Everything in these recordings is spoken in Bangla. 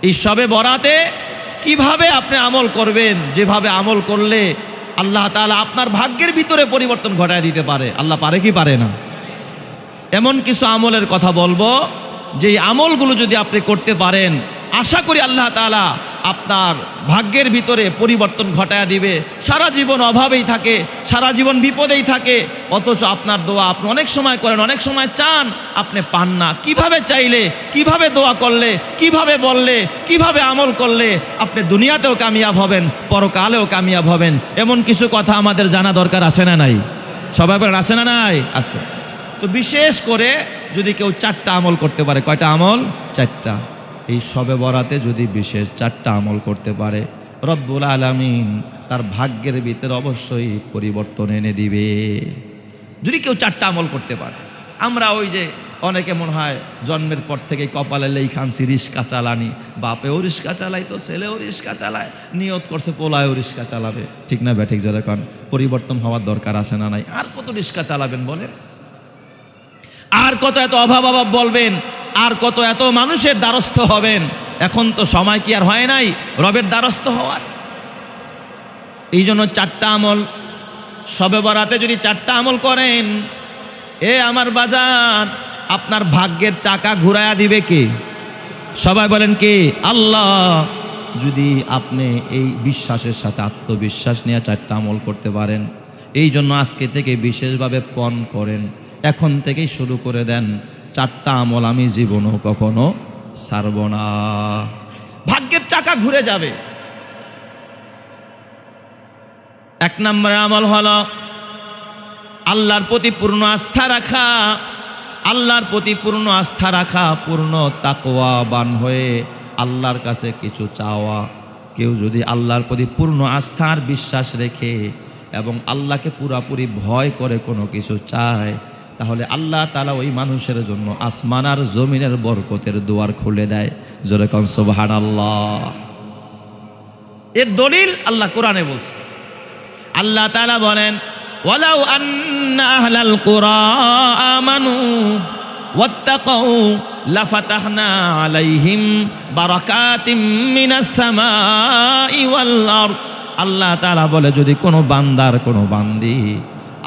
এই শবে বরাতে কিভাবে আপনি আমল করবেন, যেভাবে আমল করলে আল্লাহ তাআলা আপনার ভাগ্যের ভিতরে পরিবর্তন ঘটায় দিতে পারে। আল্লাহ পারে কি পারে না? এমন কিছু আমলের কথা বলবো, যে আমলগুলো যদি আপনি করতে পারেন, আশা করি আল্লাহ তাআলা আপনার ভাগ্যের ভিতরে পরিবর্তন ঘটায় দিবে। সারা জীবন অভাবেই থাকে, সারা জীবন বিপদেই থাকে, অথচ আপনার দোয়া আপনি অনেক সময় করেন, অনেক সময় চান, আপনি পান না। কিভাবে চাইলে, কিভাবে দোয়া করলে, কিভাবে বললে, কিভাবে আমল করলে আপনি দুনিয়াতেও কামিয়াব হবেন, পরকালেও কামিয়াব হবেন, এমন কিছু কথা আমাদের জানা দরকার আছে না নাই? সবাই আছে না নাই? আছে। তো বিশেষ করে যদি কেউ 4টা আমল করতে পারে, কয়টা আমল? 4টা। এই শবে বরাতে যদি বিশেষ 4টা আমল করতে পারে, রব্বুল আলামিন তার ভাগ্যের ভিতরে অবশ্যই পরিবর্তন এনে দিবে। যদি কেউ 4টা আমল করতে পারে। আমরা ওই যে অনেকে মনে হয় জন্মের পর থেকে কপালে লেখানছি রিস্কা চালানি, বাপেও রিস্কা চালায়, তো ছেলেও রিস্কা চালায়, নিয়ত করছে পোলায়ও রিস্কা চালাবে। ঠিক না ব্যাঠিক? যারা কারণ পরিবর্তন হওয়ার দরকার আছে না নাই? আর কত রিস্কা চালাবেন বলেন? আর কত এত অভাব বলবেন? আর কত এত মানুষের দ্বারস্থ হবেন? এখন তো সময় কি আর হয় নাই রবের দ্বারস্থ হওয়ার? এই জন্য 4টা আমল শবে বরাতে যদি 4টা আমল করেন, এ আমার বাজার, আপনার ভাগ্যের চাকা ঘুরায়া দিবে কে? সবাই বলেন কে? আল্লাহ। যদি আপনি এই বিশ্বাসের সাথে আত্মবিশ্বাস নিয়ে 4টা আমল করতে পারেন, এই জন্য আজকে থেকে বিশেষভাবে পণ করেন, এখন থেকেই শুরু করে দেন, 4টা আমল আমি জীবনও কখনো ছাড়ব না। ভাগ্যের চাকা ঘুরে যাবে। 1 নম্বর আমল হলো আল্লাহর প্রতি পূর্ণ আস্থা রাখা। আল্লাহর প্রতি পূর্ণ আস্থা রাখা, পূর্ণ তাকওয়াবান হয়ে আল্লাহর কাছে কিছু চাওয়া। কেউ যদি আল্লাহর প্রতি পূর্ণ আস্থা আর বিশ্বাস রেখে এবং আল্লাহকে পুরাপুরি ভয় করে কোনো কিছু চায়, তাহলে আল্লাহ তাআলা ওই মানুষের জন্য আসমান আর জমিনের বরকতের দুয়ার খুলে দেয়। জোরে কোন সুবহানাল্লাহ। এর দলিল আল্লাহ কোরআনে বলছে। আল্লাহ তাআলা বলেন, ওয়ালাউ আন্না আহলাল কুরা আমানু ওয়াত্তাকাউ লাফাতাহনা আলাইহিম বারাকাতিম মিনাস সামাই ওয়াল আরদ। আল্লাহ তাআলা বলে, যদি কোনো বান্দার, কোনো বান্দি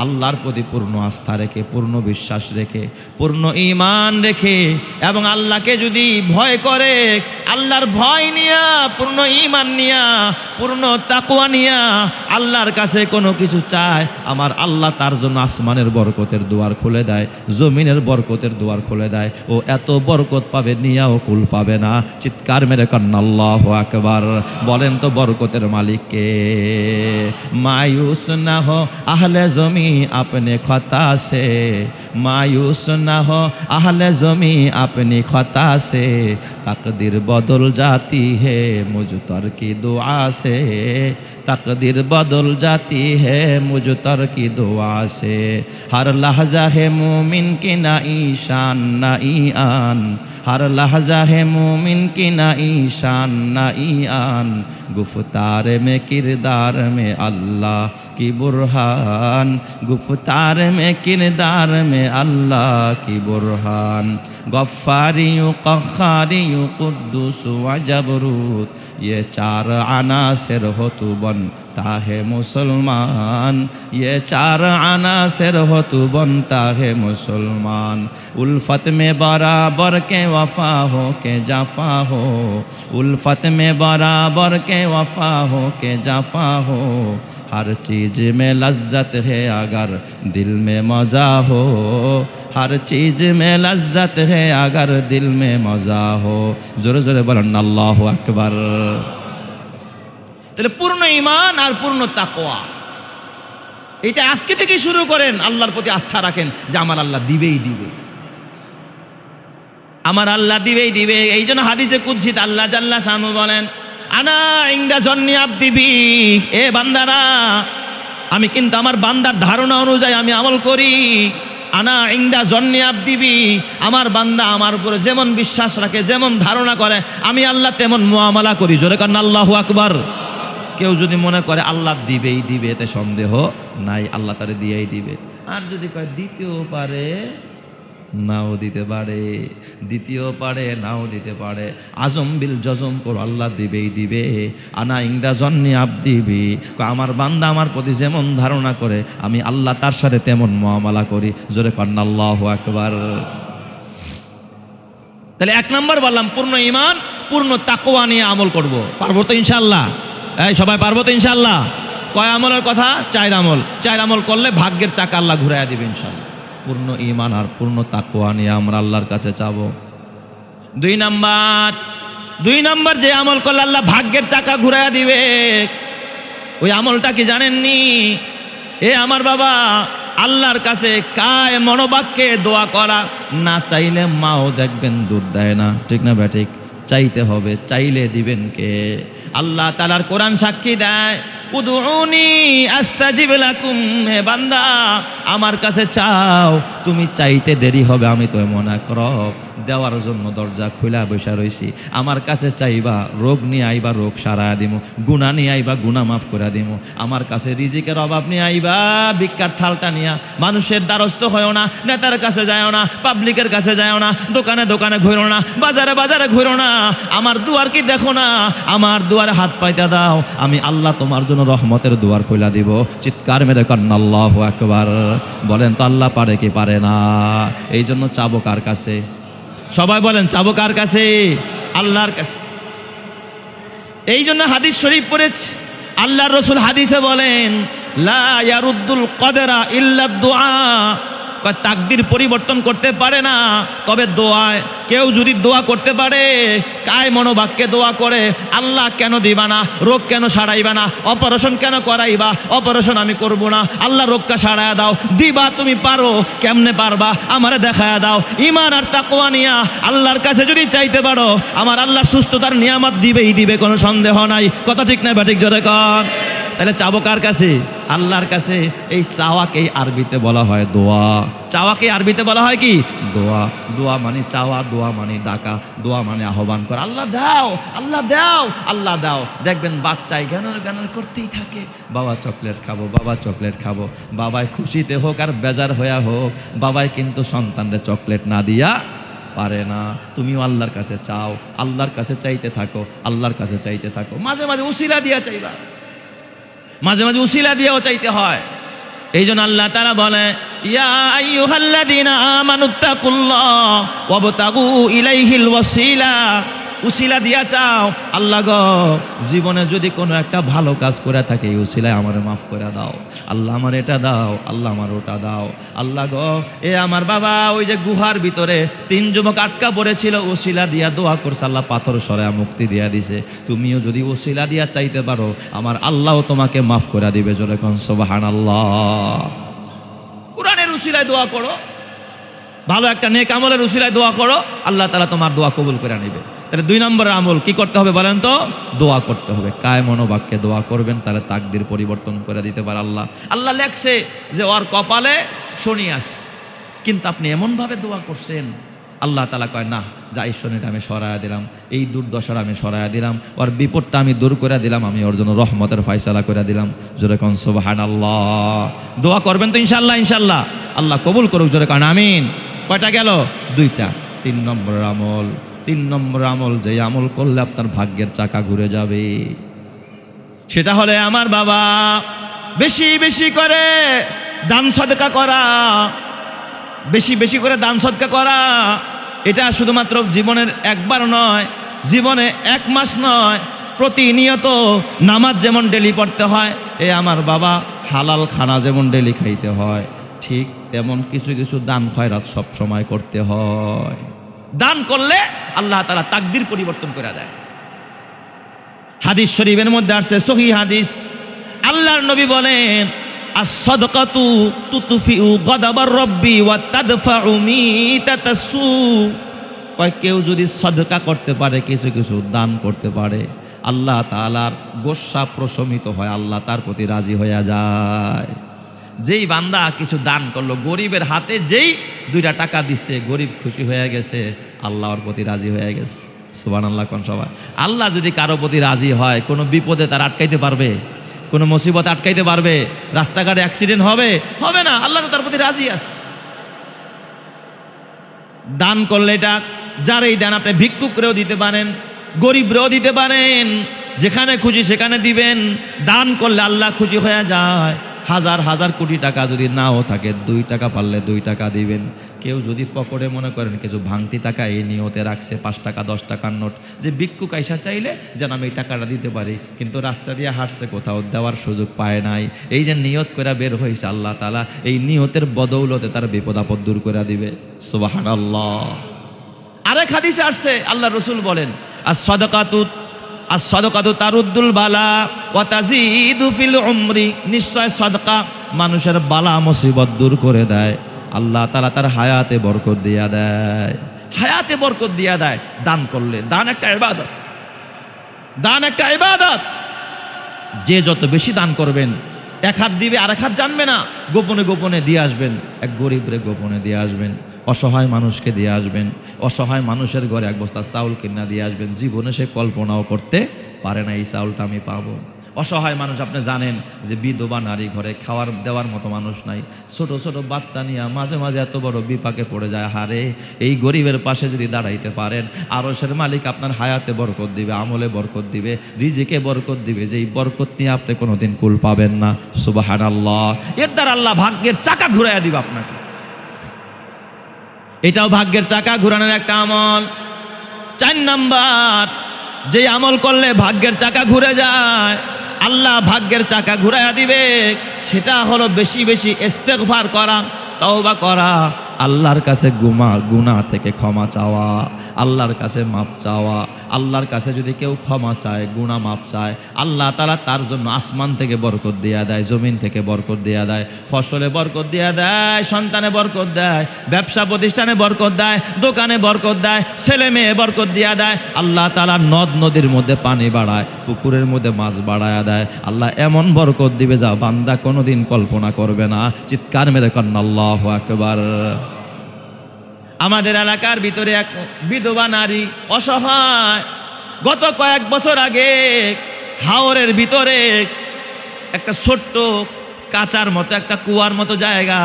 আল্লাহর প্রতি পূর্ণ আস্থা রেখে, পূর্ণ বিশ্বাস রেখে, পূর্ণ ঈমান রেখে এবং আল্লাহকে যদি ভয় করে, আল্লাহর ভয় নিয়া, পূর্ণ ঈমান নিয়া, পূর্ণ তাকওয়া নিয়া আল্লাহর কাছে কোনো কিছু চায়, আমার আল্লাহ তার জন্য আসমানের বরকতের দুয়ার খুলে দেয়, জমিনের বরকতের দুয়ার খুলে দেয়। ও এত বরকত পাবে, নিয়াও কুল পাবে না। চিৎকার মেরে কান্না আল্লাহু আকবার। বলেন তো বরকতের মালিক কে? মায়ুস না হো আহলে জমি अपने खता से, मायूस ना हो अहले ज़मी अपनी खता से, तकदीर बदल जाती है मुझ तर की दुआ से, तकदीर बदल जाती है मुझ तर की दुआ से। हर लहजा है मोमिन की ना ईशान ना ईआन, हर लहजा है मोमिन की ना ईशान ना ईआन, गुफ्तार में किरदार में अल्लाह की बुरहान, गुफ्तार में किरदार में अल्लाह की बुरहान। गफ्फारियु क़ख्खारियु कुद्दूस व जबरूत, ये 4 अनासिर हो तू बनता है मुसलमान, ये 4 अनासिर हो तू बनता है मुसलमान। उल्फत में बराबर के वफा हो के जफा हो, उल्फत में बराबर के वफा हो के जफा हो, हर चीज़ में लज्जत है अगर दिल में मज़ा हो, हर चीज़ में लज्जत है अगर दिल में मज़ा हो। जोरे जोरे बोलें अल्लाहु আকবার। তাহলে পূর্ণ ঈমান আর পূর্ণ তাকওয়া, এটা আজকে থেকে শুরু করেন। আল্লাহর প্রতি আস্থা রাখেন যে আমার আল্লাহ দিবেই দিবে, আমার আল্লাহ দিবেই দিবে। এই জন্য হাদিসে কুদসিতে আল্লাহ জাল্লা শানু বলেন, আনা ইনদা জন্নি আবদি বি, এ বান্দারা, আমি কিন্তু আমার বান্দার ধারণা অনুযায়ী আমি আমল করি। আনা ইনদা জন্নি আবদি বি, আমার বান্দা আমার উপরে যেমন বিশ্বাস রাখে, যেমন ধারণা করে, আমি আল্লাহ তেমন মুআমালা করি। জোরে কান আল্লাহু আকবার। কেউ যদি মনে করে আল্লাহ দিবেই দিবে, এতে সন্দেহ নাই, আল্লাহ তারে দিয়েই দিবে। আর যদি কয় দিতেও পারে, নাও দিতে পারে, দ্বিতীয় পারে, নাও দিতে পারে। আজম বিল জজম করো, আল্লাহ দিবেই দিবে। আনা ইংদা জন্নি আবদিবি, আমার বান্দা আমার প্রতি যেমন ধারণা করে আমি আল্লাহ তার সাথে তেমন মুআমালা করি। জোরে কন্না আল্লাহু আকবার। তাহলে 1 নম্বর বললাম পূর্ণ ঈমান, পূর্ণ তাকওয়া নিয়ে আমল করব। পারবো তো ইনশাআল্লাহ? এই সবাই পারবো তো ইনশাআল্লাহ? কয় আমলের কথা? 4 আমল। 4 আমল করলে ভাগ্যের চাকা আল্লাহ ঘুরাইয়া দিবে ইনশাআল্লাহ। পূর্ণ ঈমান আর পূর্ণ তাকওয়া নিয়ে আমরা আল্লাহর কাছে চাবো। 2 নম্বর যে আমল করলে আল্লাহ ভাগ্যের চাকা ঘুরাইয়া দিবে, ওই আমলটা কি জানেননি? এ আমার বাবা, আল্লাহর কাছে কায় মনোবাক্যে দোয়া করা। না চাইলে মাও দেখবেন দুধ দেয় না, ঠিক না ব্যাঠিক? চাইতে হবে, চাইলে দিবেন কে? আল্লাহ তাআলার কোরআন সাক্ষী দেয়, উদউনি আস্তাজিব লাকুম। হে বান্দা, আমার কাছে চাও, তুমি চাইতে দেরি হবে, আমি তো এমন এক রব দেওয়ার জন্য দরজা খোলা বসা রইছি। আমার কাছে চাইবা, রোগ নিয়ে আইবা, রোগ সারায়া দিমু। গুনাহ নিয়ে আইবা, গুনাহ মাফ করে দিমু। আমার কাছে রিজিকের অভাব নিয়ে আইবা, ভিক্ষার থালটা নিয়া। মানুষের দ্বারস্থ হয়ও না, নেতার কাছে যায়ও না, পাবলিকের কাছে যায়ও না, দোকানে দোকানে ঘুরো না, বাজারে বাজারে ঘুরো না। আমার দুয়ার কি দেখো না? আমার দুয়ারে হাত পাইতে দাও, আমি আল্লাহ তোমার জন্য রহমতের দুয়ার খোলা দিব। চিৎকার মেরে কন্না আল্লাহু আকবার। বলেন তো আল্লাহ পারে কি পারে না? এই জন্য চাবো কার কাছে? সবাই বলেন চাবো কার কাছে? আল্লাহর কাছে। এই জন্য হাদিস শরীফ পড়েছে, আল্লাহর রাসূল হাদিসে বলেন, লা ইয়ারুদ্দুল কদরা ইল্লা দুআ। তাকদির পরিবর্তন করতে পারে না, তবে দোয়ায়। কেউ যদি দোয়া করতে পারে, কায় মনোবাক্যে দোয়া করে, আল্লাহ কেন দিবা না? রোগ কেন সারাইবা না? অপারেশন কেন করাইবা? অপারেশন আমি করব না, আল্লাহ রোগটা সারাইয়া দাও। দিবা, তুমি পারো, কেমনে পারবা আমারে দেখায়া দাও। ঈমান আর তাকওয়া নিয়া আল্লাহর কাছে যদি চাইতে পারো, আমার আল্লাহ সুস্থতার নিয়ামত দিবেই দিবে, কোনো সন্দেহ নাই। কথা ঠিক না ব্যাঠিক? জোরে কর। তাহলে চাবো কার কাছে? আল্লাহর কাছে। এই চাওয়াকে আরবিতে বলা হয় দোয়া। চাওয়াকে আরবিতে বলা হয় কি? দোয়া। দোয়া মানে চাওয়া, দোয়া মানে ডাকা, দোয়া মানে আহ্বান করা। আল্লাহ দাও, আল্লাহ দাও, আল্লাহ দাও। দেখবেন বাচ্চায় গানার গানার করতেই থাকে, বাবা চকলেট খাবো, বাবা চকলেট খাবো। বাবায় খুশিতে হোক আর বেজার হইয়া হোক, বাবায় কিন্তু সন্তানরে চকলেট না দিয়া পারে না। তুমিও আল্লাহর কাছে চাও, আল্লাহর কাছে চাইতে থাকো, আল্লাহর কাছে চাইতে থাকো। মাঝে মাঝে উসিলা দিয়া চাইবা, মাঝে মাঝে উসিলা দিয়েও চাইতে হয়। এই জন্য আল্লাহ তাআলা বলে, ইয়া আইয়ুহাল্লাযীনা আমানুত্তাকুল্লাহ ওয়াবতাগু ইলাইহিল ওয়াসিলা। উসিলা দিয়া চাও, আল্লাহ গো, জীবনে যদি কোনো একটা ভালো কাজ করে থাকে, এই উসিলায় আমারে মাফ করে দাও। আল্লাহ আমার এটা দাও, আল্লাহ আমার ওটা দাও। আল্লাহ গো, এ আমার বাবা ওই যে গুহার ভিতরে 3 যুবক আটকা পড়েছিল, উসিলা দিয়া দোয়া করছে, আল্লাহ পাথর সরায়া মুক্তি দিয়া দিছে। তুমিও যদি উসিলা দিয়া চাইতে পারো, আমার আল্লাহ তোমাকে মাফ করে দিবে। জোরে কোন সুবহানাল্লাহ। কোরআনের উসিলায় দোয়া করো, ভালো একটা নেক আমলের উসিলায় দোয়া করো, আল্লাহ তাআলা তোমার দোয়া কবুল করে নেবে। তাহলে 2 নম্বর আমল কি করতে হবে বলেন তো? দোয়া করতে হবে। কায় মনোবাক্যে দোয়া করবেন, তাহলে তাকদির পরিবর্তন করে দিতে পারে আল্লাহ। আল্লাহ লেখছে যে ওর কপালে শনি আছে, কিন্তু আপনি এমনভাবে দোয়া করছেন, আল্লাহ তাআলা কয় না, যা এই শনিটা আমি সরায়া দিলাম, এই দুর্দশার আমি সরায়া দিলাম, ওর বিপদটা আমি দূর করে দিলাম, আমি ওর জন্য রহমতের ফয়সালা করে দিলাম। জোরে কোন সুবহানাল্লাহ। দোয়া করবেন তো ইনশাআল্লাহ? ইনশাআল্লাহ আল্লাহ কবুল করুক। জোরে কোন আমিন। কয়টা গেল? 2টা। 3 নম্বর আমল, 3 নম্বর আমল, যে আমল করলে আপনার ভাগ্যের চাকা ঘুরে যাবে, সেটা হলে আমার বাবা বেশি বেশি করে দান সদকা করা। বেশি বেশি করে দান সদকা করা, এটা শুধুমাত্র জীবনের একবার নয়, জীবনে 1 মাস নয়, প্রতিনিয়ত নামাজ যেমন ডেলি পড়তে হয়, এ আমার বাবা হালাল খানা যেমন ডেলি খাইতে হয়, ঠিক তেমন কিছু কিছু দান খয়রাত সব সময় করতে হয়। দান করলে আল্লাহ তাআলা তাকদির পরিবর্তন করে দেয়। হাদিস শরীফের মধ্যে আসছে, সহিহ হাদিস, আল্লাহর নবী বলেন, আস-সাদকাতু তুতফিউ গাদাবার রব্বি ওয়া তাদফাউ মিতাতাসু। কেউ যদি সদকা করতে পারে, কিছু কিছু দান করতে পারে, আল্লাহ তাআলার গোসা প্রশমিত হয়, আল্লাহ তার প্রতি রাজি হয়ে যায়। যেই বান্দা কিছু দান করলো, গরিবের হাতে যেই 2টা টাকা দিচ্ছে, গরিব খুশি হয়ে গেছে, আল্লাহর প্রতি রাজি হয়ে গেছে। সুবহানাল্লাহ কোন সবাই। আল্লাহ যদি কারো প্রতি রাজি হয়, কোনো বিপদে তার আটকাইতে পারবে? কোনো মুসিবত আটকাইতে পারবে? রাস্তাঘাটে অ্যাক্সিডেন্ট হবে? হবে না। আল্লাহ তো তার প্রতি রাজি আছে। দান করলে এটা যারাই দেন, আপনি ভিক্ষুকরেও দিতে পারেন, গরিবরেও দিতে পারেন, যেখানে খুশি সেখানে দিবেন। দান করলে আল্লাহ খুশি হয়ে যায়। হাজার হাজার কোটি টাকা যদি নাও থাকে, 2 টাকা পারলে 2 টাকা দিবেন। কেউ যদি পকেটে মনে করেন কিছু ভাঙতি টাকা এই নিয়তে রাখছে, 5 টাকা 10 টাকার নোট, যে ভিক্ষুক আইসা চাইলে যেন আমি এই টাকাটা দিতে পারি, কিন্তু রাস্তা দিয়ে হাঁটছে, কোথাও দেওয়ার সুযোগ পায় নাই। এই যে নিয়ত করে বের হয়েছে, আল্লাহ তাআলা এই নিয়তের বদৌলতে তার বিপদ আপদ দূর করে দিবে। সুবহানাল্লাহ। আরেক হাদিসে আসছে, আল্লাহ রসুল বলেন, as-sadaqatu তারুদ্দুল বালা ওয়া তাজিদু ফিল উমরি, নিশ্চয় সাদকা মানুষের বালা মুসিবত দূর করে দেয়। আল্লাহ তাআলা তার হায়াতে বরকত দিয়া দেয়, হায়াতে বরকত দিয়া দেয় দান করলে। দান একটা ইবাদত, দান একটা ইবাদত। যে যত বেশি দান করবেন, 1 হাত দিবে আর 1 হাত জানবে না, গোপনে গোপনে দিয়ে আসবেন। এক গরিবরে গোপনে দিয়ে আসবেন, অসহায় মানুষকে দিয়ে আসবেন, অসহায় মানুষের ঘরে 1 বস্তা চাউল কিনা দিয়ে আসবেন। জীবনে সে কল্পনাও করতে পারে না এই চাউলটা আমি পাবো। অসহায় মানুষ, আপনি জানেন যে বিধবা নারী, ঘরে খাওয়ার দেওয়ার মতো মানুষ নাই, ছোট ছোট বাচ্চা নিয়ে মাঝে মাঝে এত বড় বিপাকে পড়ে যায়। হারে, এই গরিবের পাশে যদি দাঁড়াইতে পারেন, আরশের মালিক আপনার হায়াতে বরকত দিবে, আমলে বরকত দিবে, রিজিকে বরকত দিবে, যেই বরকত নিয়ে আপনি কোনোদিন কুল পাবেন না। সুবহানাল্লাহ। এর দ্বারা আল্লাহ ভাগ্যের চাকা ঘুরাইয়া দিবে আপনাকে। এটাও ভাগ্যের চাকা ঘুরানোর একটা আমল। 4 নাম্বার, যে আমল করলে ভাগ্যের চাকা ঘুরে যায়, আল্লাহ ভাগ্যের চাকা ঘুরাইয়া দিবে, সেটা হলো বেশি বেশি ইস্তেগফার করা, তওবা করা, আল্লাহর কাছে গুনাহ থেকে ক্ষমা চাওয়া, আল্লাহর কাছে মাপ চাওয়া। আল্লাহর কাছে যদি কেউ ক্ষমা চায়, গুনাহ মাপ চায়, আল্লাহ তাআলা তার জন্য আসমান থেকে বরকত দিয়া দেয়, জমিন থেকে বরকত দিয়া দেয়, ফসলে বরকত দিয়া দেয়, সন্তানে বরকত দেয়, ব্যবসা প্রতিষ্ঠানে বরকত দেয়, দোকানে বরকত দেয়, ছেলে মেয়ে বরকত দিয়া দেয়। আল্লাহ তাআলা নদ নদীর মধ্যে পানি বাড়ায়, পুকুরের মধ্যে মাছ বাড়ায়া দেয়। আল্লাহ এমন বরকত দিবে যা বান্দা কোনোদিন কল্পনা করবে না। চিৎকার মেরে কন্না আল্লাহু আকবার। আমাদের এলাকার ভিতরে এক বিধবা নারী, অসহায়, গত কয়েক বছর আগে হাওরের ভিতরে একটা ছোট্ট কাঁচার মতো একটা কুয়ার মতো জায়গা,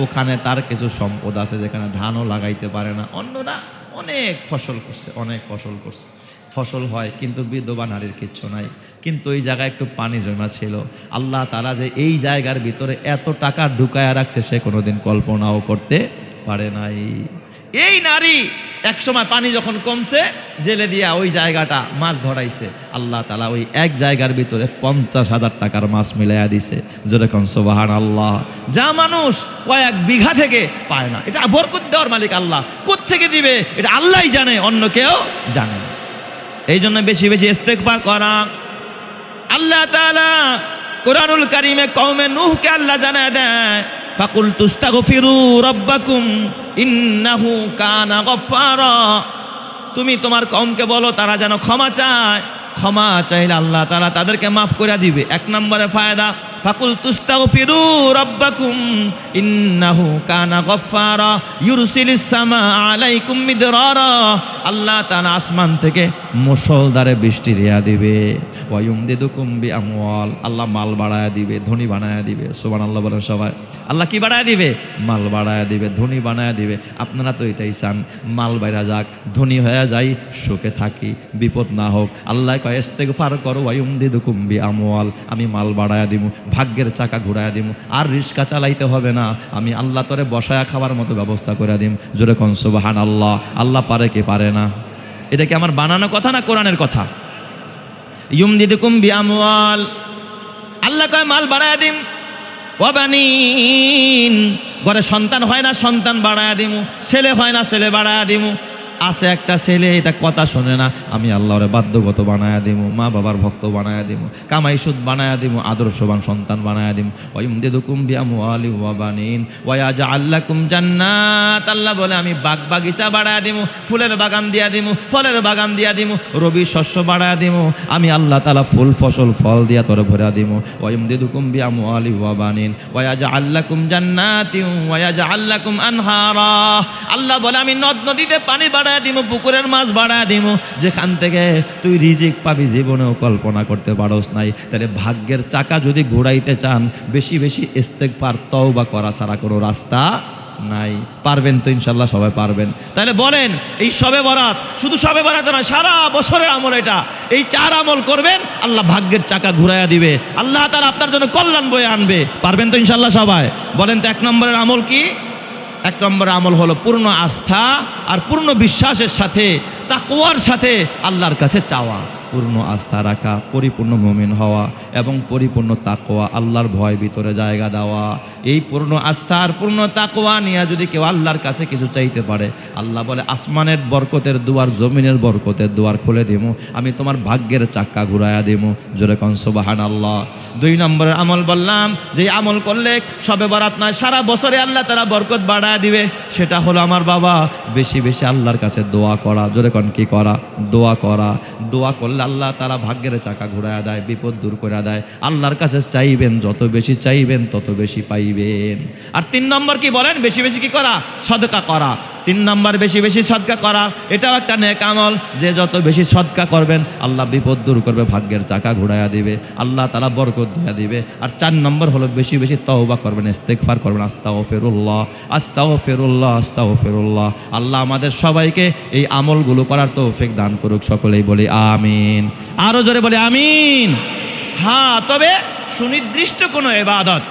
ওখানে তার কিছু সম্পদ আছে, যেখানে ধানও লাগাইতে পারে না। অন্যরা অনেক ফসল করছে, অনেক ফসল করছে, ফসল হয়, কিন্তু বিধবা নারীর কিচ্ছু নাই। কিন্তু এই জায়গায় একটু পানি জমা ছিল। আল্লাহ তাআলা যে এই জায়গার ভিতরে এত টাকা ঢুকায়া রাখছে, সে কোনোদিন কল্পনাও করতে পারে নাই। এই নারী একসময় পানি যখন কমছে, জেলে দিয়া ওই জায়গাটা মাছ ধরাইছে। আল্লাহ তাআলা ওই এক জায়গার ভিতরে 50,000 টাকার মাছ মিলাইয়া দিছে। যেরকম সুবহানাল্লাহ। যা মানুষ কয়েক বিঘা থেকে পায় না, এটা বরকত দেওয়ার মালিক আল্লাহ। কোত্থেকে দিবে এটা আল্লাহই জানে, অন্য কেউ জানে না। এই জন্য বেশি বেশি ইস্তেগফার করা। আল্লাহ তাআলা কোরআনুল কারীমে কওমে নূহকে আল্লাহ জানায় দেয়, ফাকুলতু ইস্তাগফিরু রাব্বাকুম ইন্নাহু কানা গফফারা। তুমি তোমার কওমকে বলো তারা যেন ক্ষমা চায়, ক্ষমা চাইলে আল্লাহ তাআলা তাদেরকে মাফ করে দিবে। 1 নম্বরে ফায়দা, ফাকুলতু ইস্তাগফিরু রাব্বাকুম ইন্নাহু কানা গফফারা ইউরসিলিস সামাআ আলাইকুম মিদরারা। আল্লাহ তাআলা আসমান থেকে মুষলধারে বৃষ্টি দেয়া দিবে। ওয়া ইউমদিদুকুম বিআমওয়াল, আল্লাহ মাল বাড়ায়া দিবে, ধনী বানায়া দিবে। সুবহানাল্লাহ বলেন সবাই। আল্লাহ কি বাড়ায়া দিবে? মাল বাড়ায়া দিবে, ধনী বানায়া দিবে। আপনারা তো এটাই চান, মাল বাইরা যাক, ধনী হয়ে যাই, সুখে থাকি, বিপদ না হোক। আল্লাহ কয় ইস্তেগফার করো, ওয়া ইউমদিদুকুম বিআমওয়াল, আমি মাল বাড়ায়া দিব, ভাগ্যের চাকা ঘুরাইয়া দিব, আর রিস্কা চালাইতে হবে না, আমি আল্লাহ তোরে বসায়া খাবার মতো ব্যবস্থা করে দিম। জোরে কোন সুবহানাল্লাহ। আল্লাহ পারে কি পারে না? এটা কি আমার বানানো কথা না কোরআনের কথা? ইউমদিদুকুম বিআমওয়াল, আল্লাহ কয় মাল বাড়ায়া দিম, ওয়া বানিন, ঘরে সন্তান হয় না, সন্তান বাড়ায়া দিমু, ছেলে হয় না, ছেলে বাড়ায়া দিমু। আছে একটা ছেলে, এটা কথা শোনে না, আমি আল্লাহরে বাধ্যগত বানায়া দিমু, মা বাবার ভক্ত বানায়া দিমু, কামাই সুদ বানায়া দিমু, আদর্শবান সন্তান বানায়া দিমু। ওয়া ইউমদিদুকুম বিআমওয়ালি ওয়া বানিন ওয়া ইয়াজআল লাকুম জান্নাত, আল্লাহ বলে আমি বাগ বাগিচা বাড়ায়া দিমু, ফুলের বাগান দিয়া দিমু, ফলের বাগান দিয়া দিমু, রবি শস্য বাড়ায়া দিমু, আমি আল্লাহ তাআলা ফুল ফসল ফল দিয়া তোরে ভরা দিমু। ওয়া ইউমদিদুকুম বিআমওয়ালি ওয়া বানিন ওয়া ইয়াজআল লাকুম জান্নাতিন ওয়া ইয়াজআল লাকুম আনহারা, আল্লাহ বলে আমি নদ নদীতে পানি বাড়ায়া দিমু, পুকুরের মাছ বাড়ায়া দিমু, যেখান থেকে তুই রিজিক পাবি জীবনেও কল্পনা করতে পারোস নাই। তাহলে ভাগ্যের চাকা যদি ঘোরাইতে চান, বেশি বেশি ইস্তেগফার তওবা করা ছাড়া কোনো রাস্তা নাই। পারবেন তো ইনশাল্লাহ, সবাই পারবেন। তাহলে বলেন, এই শবে বরাত শুধু শবে বরাত নয়, সারা বছরের আমল এটা। এই 4 আমল করবেন, আল্লাহ ভাগ্যের চাকা ঘুরাইয়া দিবে, আল্লাহ তাআলা আপনার জন্য কল্যাণ বয়ে আনবে। পারবেন তো ইনশাল্লাহ সবাই? বলেন তো 1 নম্বরের আমল কি? 1 নম্বরের আমল হলো পূর্ণ আস্থা আর পূর্ণ বিশ্বাসের সাথে, তাকওয়ার সাথে আল্লাহর কাছে চাওয়া। পূর্ণ আস্থা রাখা, পরিপূর্ণ মুমিন হওয়া এবং পরিপূর্ণ তাকওয়া, আল্লাহর ভয় ভিতরে জায়গা দেওয়া। এই পূর্ণ আস্থা আর পূর্ণ তাকওয়া নিয়ে যদি কেউ আল্লাহর কাছে কিছু চাইতে পারে, আল্লাহ বলে আসমানের বরকতের দুয়ার, জমিনের বরকতের দুয়ার খুলে দেবো, আমি তোমার ভাগ্যের চাক্কা ঘুরাইয়া দেবো। জোরে কোন সুবহানাল্লাহ। 2 নম্বরের আমল বললাম, যে আমল করলে শবে বরাত নয়, সারা বছরে আল্লাহ তাআলা বরকত বাড়ায় দিবে। সেটা হলো আমার বাবা, বেশি বেশি আল্লাহর কাছে দোয়া করা। জোরে কোন কি করা? দোয়া করা। দোয়া করলে আল্লাহ তাআলা ভাগ্যের চাকা ঘুরাইয়া দেয়, বিপদ দূর করে দেয়। আল্লাহর কাছে চাইবেন, যত বেশি চাইবেন তত বেশি পাইবেন। আর 3 নম্বর কি বলেন? বেশি বেশি কি করা? সদকা করা। 3 নম্বর বেশি বেশি সদকা করা, এটাও একটা নেক আমল। যে যত বেশি সদকা করবেন, আল্লাহ বিপদ দূর করবে, ভাগ্যের চাকা ঘুরাইয়া দিবে, আল্লাহ তাআলা বরকত দিয়ে দিবে। আর 4 নম্বর হলো বেশি বেশি তওবা করবেন, ইস্তেগফার করবেন। আস্তাগফিরুল্লাহ, আস্তাগফিরুল্লাহ, আস্তাগফিরুল্লাহ। আল্লাহ আমাদের সবাইকে এই আমলগুলো করার তৌফিক দান করুক। সকলেই বলি আমিন। আরো জোরে বলি আমিন। হ্যাঁ, তবে সুনির্দিষ্ট কোনো ইবাদত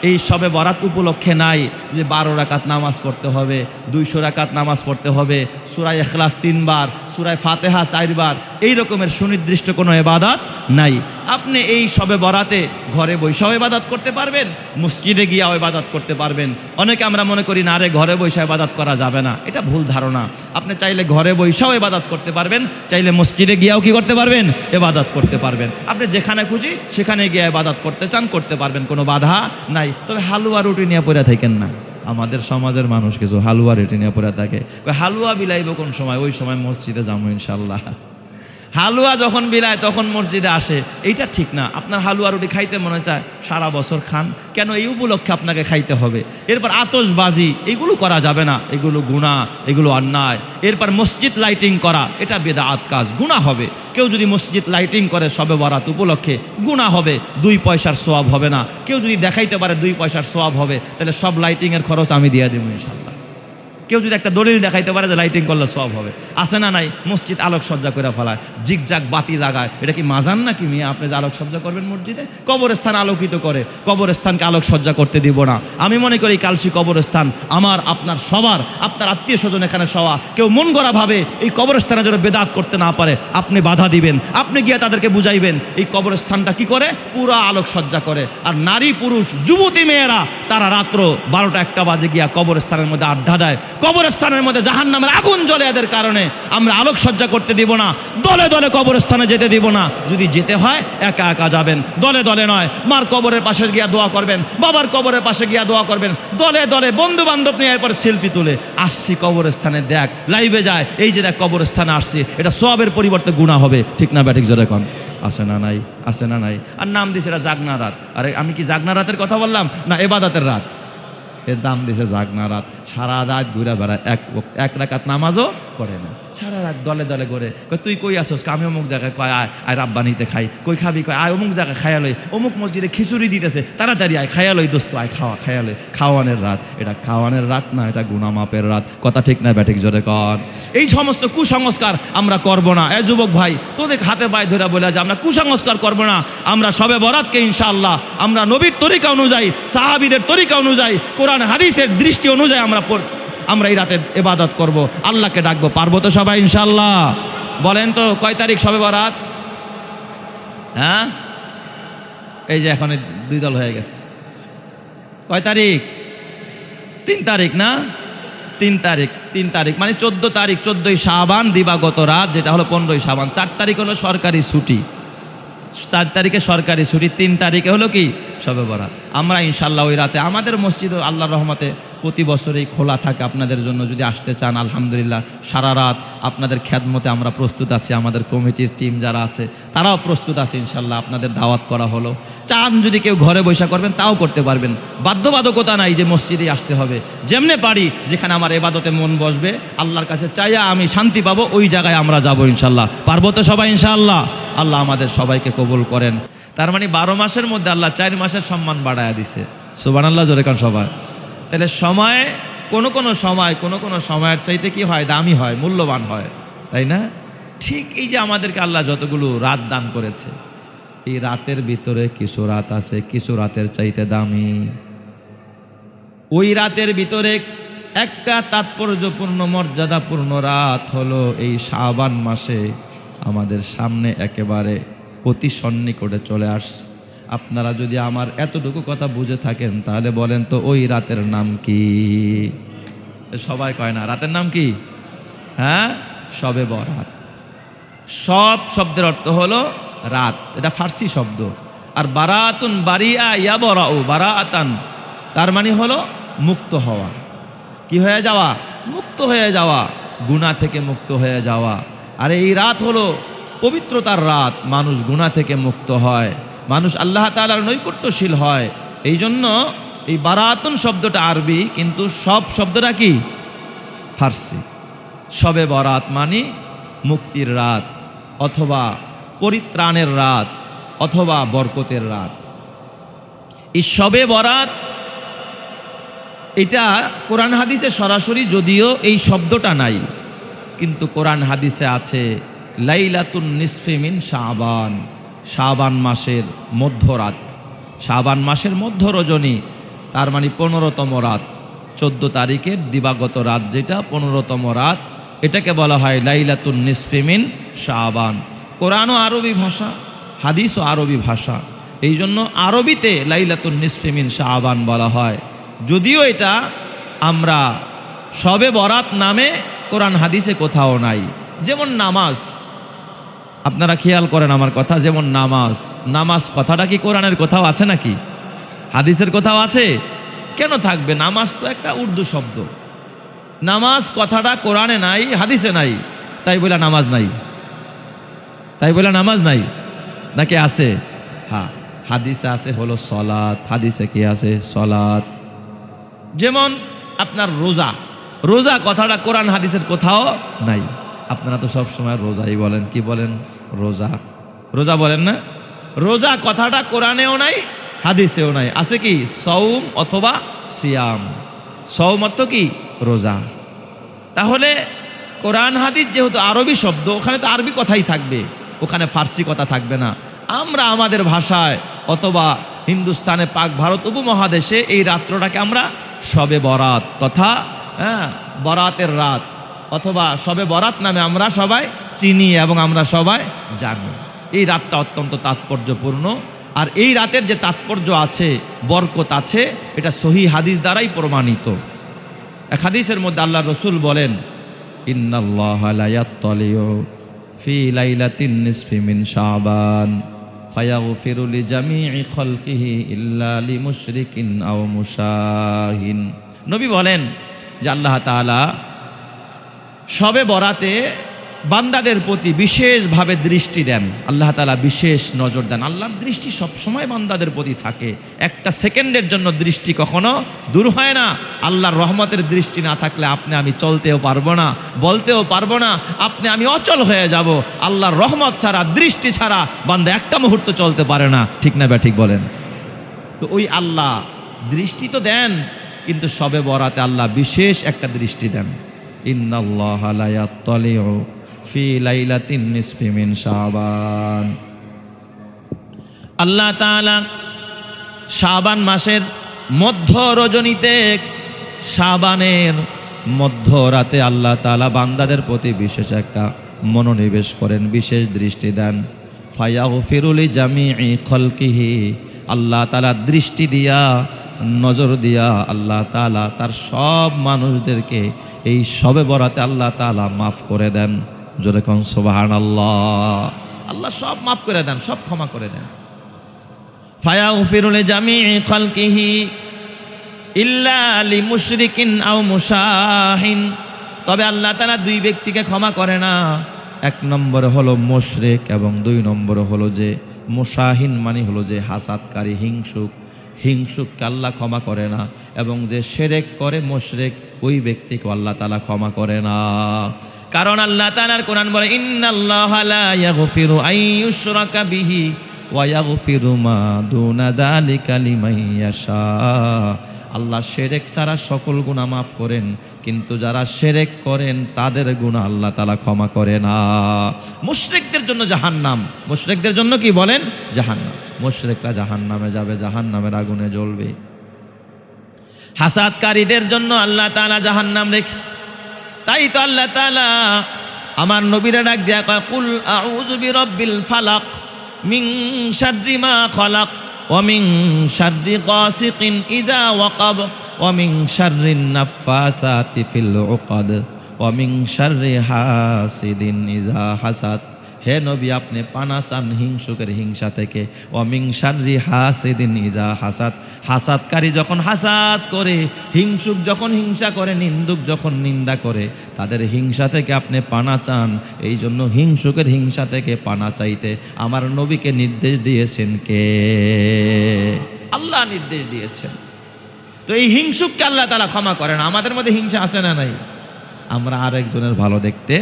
এই শবে বরাত উপলক্ষে নাই যে 12 রাকাত নামাজ পড়তে হবে, 200 রাকাত নামাজ পড়তে হবে, সূরা ইখলাস 3 বার, সূরা ফাতিহা 4 বার, এই রকমের সুনির্দিষ্ট কোনো ইবাদত নাই। আপনি এই শবে বরাতে ঘরে বসেও ইবাদত করতে পারবেন, মসজিদে গিয়েও ইবাদত করতে পারবেন। অনেকে আমরা মনে করি না রে, ঘরে বসে ইবাদত করা যাবে না, এটা ভুল ধারণা। আপনি চাইলে ঘরে বসেও ইবাদত করতে পারবেন, চাইলে মসজিদে গিয়েও কি করতে পারবেন? ইবাদত করতে পারবেন। আপনি যেখানে খুশি সেখানে গিয়ে ইবাদত করতে চান, করতে পারবেন, কোনো বাধা নাই। তবে হালুয়া রুটি নিয়ে পড়ে থাকেন না। আমাদের সমাজের মানুষ কিছু হালুয়া রুটি নিয়ে পড়ে থাকে, হালুয়া বিলাইব কোন সময়? ওই সময় মসজিদে যাবো ইনশাল্লাহ। হালুয়া যখন বিলায় তখন মসজিদে আসে, এইটা ঠিক না। আপনার হালুয়া রুটি খাইতে মনে চায়, সারা বছর খান, কেন এই উপলক্ষে আপনাকে খাইতে হবে? এরপর আতশবাজি, এগুলো করা যাবে না, এগুলো গুনাহ, এগুলো অন্যায়। এরপর মসজিদ লাইটিং করা, এটা বেদাত কাজ, গুনাহ হবে। কেউ যদি মসজিদ লাইটিং করে শবে বরাত উপলক্ষে, গুনাহ হবে, 2 পয়সার সওয়াব হবে না। কেউ যদি দেখাইতে পারে 2 পয়সার সওয়াব হবে, তাহলে সব লাইটিংয়ের খরচ আমি দিয়ে দেবো ইনশাল্লাহ। কেউ যদি একটা দলিল দেখাইতে পারে যে লাইটিং করলে সওয়াব হবে, আসে না নাই? মসজিদ আলোকসজ্জা করে ফেলায়, জিগজাগ বাতি লাগায়, এটা কি মাজান নাকি মিয়া? আপনি যে আলোকসজ্জা করবেন মসজিদে? কবরস্থান আলোকিত করে, কবরস্থানকে আলোকসজ্জা করতে দিব না। আমি মনে করি কালসি কবরস্থান আমার, আপনার, সবার, আপনার আত্মীয় স্বজন এখানে সওয়া, কেউ মন গড়া ভাবে এই কবরস্থানে যেন বেদাত করতে না পারে, আপনি বাধা দিবেন, আপনি গিয়ে তাদেরকে বুঝাইবেন এই কবরস্থানটা কি করে, পুরা আলোকসজ্জা করে। আর নারী পুরুষ যুবতী মেয়েরা তারা রাত্র 12টা-1টা বাজে গিয়া কবরস্থানের মধ্যে আড্ডা দেয়, কবরস্থানের মধ্যে জাহান্নামের আগুন জ্বলে। এদের কারণে আমরা আলোকসজ্জা করতে দিব না, দলে দলে কবরস্থানে যেতে দিব না। যদি যেতে হয় একা একা যাবেন, দলে দলে নয়। মার কবরের পাশে গিয়া দোয়া করবেন, বাবার কবরের পাশে গিয়া দোয়া করবেন, দলে দলে বন্ধু বান্ধব নিয়ে এরপর সেলফি তুলে আসছি কবরস্থানে, দেখ লাইভে যায়, এই যে দেখ কবরস্থানে আসছি, এটা সওয়াবের পরিবর্তে গুনাহ হবে। ঠিক না ব্যাঠিক জোরে কোন? আসে না নাই? আসে না নাই? আর নাম দিছে এটা জাগনা রাত। আরে আমি কি জাগনা রাতের কথা বললাম না ইবাদতের রাত? এর দাম দিছে জাগনা রাত। সারা রাত ঘুরে বেড়ায়, এক রাকাত নামাজও করে না, সারা রাত দলে দলে ঘুরে। তুই কই আসোস? আমি অমুক জায়গায়। কয় আয়, আয় রাব্বানিতে খাই। কই খাবি? কয় আয় অমুক জায়গায় খায়ালই, অমুক মসজিদে খিচুড়ি দিতেছে, তাড়াতাড়ি আয়, খায়ালই দোস্ত, আয় খাওয়া, খায়ালই। খাওয়ানের রাত, এটা খাওয়ানের রাত না, এটা গুনাহ মাপের রাত। কথা ঠিক না ব্যাঠিক জোরে কর? এই সমস্ত কুসংস্কার আমরা করব না। এ যুবক ভাই, তোদের হাতে পায়ে ধরে বলে যে আমরা কুসংস্কার করব না। আমরা শবে বরাতকে ইনশাআল্লাহ আমরা নবীর তরিকা অনুযায়ী, সাহাবীদের তরিকা অনুযায়ী, কোরআন হাদিসের দৃষ্টি অনুযায়ী আমরা এই রাতে ইবাদত করব, আল্লাহকে ডাকবো। পারবো তো সবাই ইনশাআল্লাহ? বলেন তো কয় তারিখ শবে বরাত? হ্যাঁ, এই যে এখন 2 দল হয়ে গেছে। কয় তারিখ? 3 তারিখ না? 3 তারিখ। 3 তারিখ মানে 14 তারিখ, 14ই শাবান দিবাগত রাত, যেটা হলো 15ই শাবান। 4 তারিখ হলো সরকারি ছুটি, 4 তারিখে সরকারি ছুটি, 3 তারিখে হলো কি শবে বরাত। আমরা ইনশাআল্লাহ ওই রাতে আমাদের মসজিদ আল্লাহর রহমতে প্রতি বছরেই খোলা থাকে আপনাদের জন্য। যদি আসতে চান আলহামদুলিল্লাহ, সারা রাত আপনাদের খেদমতে আমরা প্রস্তুত আছি। আমাদের কমিটির টিম যারা আছে তারাও প্রস্তুত আছে ইনশাআল্লাহ। আপনাদের দাওয়াত করা হলো। চান যদি কেউ ঘরে বসে করবেন তাও করতে পারবেন, বাধ্যবাধকতা নাই যে মসজিদে আসতে হবে। যেমনে পারি, যেখানে আমার ইবাদতে মন বসবে, আল্লাহর কাছে চাইয়া আমি শান্তি পাবো, ওই জায়গায় আমরা যাবো ইনশাআল্লাহ। পারবো তো সবাই ইনশাআল্লাহ? আল্লাহ আমাদের সবাইকে কবুল করেন। তার মানে 12 মাসের মধ্যে আল্লাহ 4 মাসের সম্মান বাড়ায়া দিছে। সুবহানাল্লাহ জোরে কান সবাই। তাহলে সময় কোনো সময় কোনো সময়ের চাইতে কি হয়, দামি হয়, মূল্যবান হয়, তাই না? ঠিক এই যে আমাদেরকে আল্লাহ যতগুলো রাত দান করেছে, এই রাতের ভিতরে কিছু রাত আছে কিছু রাতের চাইতে দামি। ওই রাতের ভিতরে একটা তাৎপর্যপূর্ণ মর্যাদাপূর্ণ রাত হলো এই শাবান মাসে আমাদের সামনে একেবারে অতি সন্নিকটে চলে আসছে। আপনারা যদি আমার এতটুকু কথা বুঝে থাকেন তাহলে বলেন তো ওই রাতের নাম কি? সবাই কয় না রাতের নাম কি? হ্যাঁ, শবে বরাত। সব শব্দের অর্থ হলো রাত, এটা ফার্সি শব্দ। আর বারাতুন বারিয়া ইয়াবরাউ বারাআতান, তার মানে হলো মুক্ত হওয়া। কি হয়ে যাওয়া? মুক্ত হয়ে যাওয়া, গুনাহ থেকে মুক্ত হয়ে যাওয়া। আর এই রাত হলো পবিত্রতার রাত, মানুষ গুনাহ থেকে মুক্ত হয়, মানুষ আল্লাহ তাআলার নৈকট্যশীল হয়। এই জন্য এই বারাতুন শব্দটা আরবি, কিন্তু সব শব্দটা কি? ফার্সি। শবে বরাত মানে মুক্তির রাত, অথবা পরিত্রাণের রাত, অথবা বরকতের রাত। এই শবে বরাত এটা কোরআন হাদিসে সরাসরি যদিও এই শব্দটা নাই, কিন্তু কোরআন হাদিসে আছে লাইলাতুন নিসফি মিন শাবান, শাবান মাসের মধ্যরাত, শাবান মাসের মধ্য রজনী, তার মানে 15তম রাত, 14 তারিখের দিবাগত রাত যেটা 15তম রাত, এটাকে বলা হয় লাইলাতুন নিসফি মিন শাবান। কোরআনও আরবি ভাষা, হাদিসও আরবি ভাষা, এই জন্য আরবিতে লাইলাতুন নিসফি মিন শাবান বলা হয়। যদিও এটা আমরা শবে বরাত নামে কোরআন হাদিসে কোথাও নাই। যেমন নামাজ, আপনারা খেয়াল করেন আমার কথা, যেমন নামাজ, নামাজ কথাটা কি কোরআনের কোথাও আছে নাকি? হাদিসের কোথাও আছে? কেন থাকবে? নামাজ তো একটা উর্দু শব্দ। নামাজ কথাটা কোরআনে নাই, হাদিসে নাই, তাই বলে নামাজ নাই? তাই বলে নামাজ নাই নাকি আছে? হ্যাঁ, হাদিসে আছে হলো সলাত। হাদিসে কি আছে? সলাত। যেমন আপনার রোজা, রোজা কথাটা কোরআন হাদিসের কোথাও নাই। আপনারা তো সব সময় রোজাই বলেন, কি বলেন? রোজা, রোজা বলেন না? রোজা কথাটা কোরআনেও নাই, হাদিসেও নাই। আছে কি? সওম অথবা সিয়াম। সওম অর্থ কি? রোজা। তাহলে কোরআন হাদিস যেহেতু আরবি শব্দ, ওখানে তো আরবি কথাই থাকবে, ওখানে ফার্সি কথা থাকবে না। আমরা আমাদের ভাষায় অথবা হিন্দুস্তানে পাক ভারত উপমহাদেশে এই রাত্রটাকে আমরা শবে বরাত তথা বরাতের রাত অথবা শবে বরাত নামে আমরা সবাই চিনি এবং আমরা সবাই জানি। এই রাতটা অত্যন্ত তাৎপর্যপূর্ণ। আর এই রাতের যে তাৎপর্য আছে, বরকত আছে, এটা সহিহ হাদিস দ্বারাই প্রমাণিত। এক হাদিসের মধ্যে আল্লাহ রসুল বলেন, ইন্নাল্লাহা লা ইয়াত্তালিউ ফি লাইলাতিন নিসফি মিন শাবান ফায়াগফিরু লিজামিই খালকিহি ইল্লা লিমুশরিকিন আও মুশাহিন। নবী বলেন যে আল্লাহ তাআলা শবে বরাতে বান্দাদের প্রতি বিশেষভাবে দৃষ্টি দেন। আল্লাহ তাআলা বিশেষ নজর দেন। আল্লাহর দৃষ্টি সবসময় বান্দাদের প্রতি থাকে, একটা সেকেন্ডের জন্য দৃষ্টি কখনো দূর হয় না। আল্লাহর রহমতের দৃষ্টি না থাকলে আপনি আমি চলতেও পারবো না, বলতেও পারবো না, আপনি আমি অচল হয়ে যাব। আল্লাহর রহমত ছাড়া, দৃষ্টি ছাড়া বান্দা একটা মুহূর্ত চলতে পারে না, ঠিক না ঠিক বলেন? তো ওই আল্লাহ দৃষ্টি তো দেন, কিন্তু শবে বরাতে আল্লাহ বিশেষ একটা দৃষ্টি দেন। ইন্নাল্লাহা লা ইয়াত্তালিউ ফি লাইলাতিন নিসফি মিন শাবান। আল্লাহ তাআলা শাবান মাসের মধ্য রজনীতে, শাবানের মধ্য রাতে আল্লাহ তাআলা বান্দাদের প্রতি বিশেষ একটা মনোনিবেশ করেন, বিশেষ দৃষ্টি দেন। ফায়াগফিরু লিজামিই খালকিহি, আল্লাহ তাআলা দৃষ্টি দিয়া, নজর দিয়া আল্লাহ তাআলা তার সব মানুষদেরকে এই শবে বরাতে আল্লাহ তাআলা মাফ করে দেন। জোরে কোন সুবহানাল্লাহ। আল্লাহ সব মাফ করে দেন, সব ক্ষমা করে দেন। ফায়াগফিরু লিজামিই খালকিহি ইল্লা লিমুশরিকিন আও মুশাহিন। তবে আল্লাহ তাআলা দুই ব্যক্তিকে ক্ষমা করে না। এক নম্বর হলো মুশরিক এবং দুই নম্বর হলো যে মুশাহিন, মানে হলো যে হাসাদকারী, হিংসুক। হিংসুককে আল্লাহ ক্ষমা করে না, এবং যে শিরক করে মুশরিক, ওই ব্যক্তিকে আল্লাহ তাআলা ক্ষমা করে না। কারণ আল্লাহ তাআলার কোরআন বলে, ইন্নাল্লাহা লা ইয়াগফিরু আন ইউশরাকা বিহি ওয়া ইয়াগফিরু মা দুনা যালিকা লিমান ইয়াশা। আল্লাহ শিরক ছাড়া সকল গুনাহ মাফ করেন, কিন্তু যারা শিরক করেন তাদের গুনাহ আল্লাহ তাআলা ক্ষমা করে না। মুশরিকদের জন্য জাহান্নাম, মুশরিকদের জন্য কি বলেন? জাহান্নাম। মুশরিকরা জাহান্নামে যাবে, জাহান্নামের আগুনে জ্বলবে। হাসাদকারীদের জন্য আল্লাহ তাআলা জাহান্নাম রেখেছে। তাই তো আল্লাহ তাআলা আমার নবীরা ডাক দিয়া কয়, কুল আউযু বিরাব্বিল ফালাক মিন শাররি মা খালাক ওয়া মিন শাররি গাসিকিন ইযা ওয়াকাব ওয়া মিন শাররিন নাফাসাতি ফিল উকাদ ওয়া মিন শাররি হাসিদিন ইযা হাসাদ। হে নবী, আপনি পানা চান হিংসুকের হিংসা থেকে। ওয়া মিন শাররি হাসিদিন ইযা হাসাদ। হাসাদকারী যখন হাসাদ করে, হিংসুক যখন হিংসা করে, নিন্দুক যখন নিন্দা করে, তাদের হিংসা থেকে আপনি পানা চান। এই জন্য হিংসুকের হিংসা থেকে পানা চাইতে আমার নবীকে নির্দেশ দিয়েছেন কে? আল্লাহ নির্দেশ দিয়েছেন। তো এই হিংসুককে আল্লাহ তাআলা ক্ষমা করেন। আমাদের মধ্যে হিংসা আছে না নাই? আমরা আরেকজনের ভালো দেখতে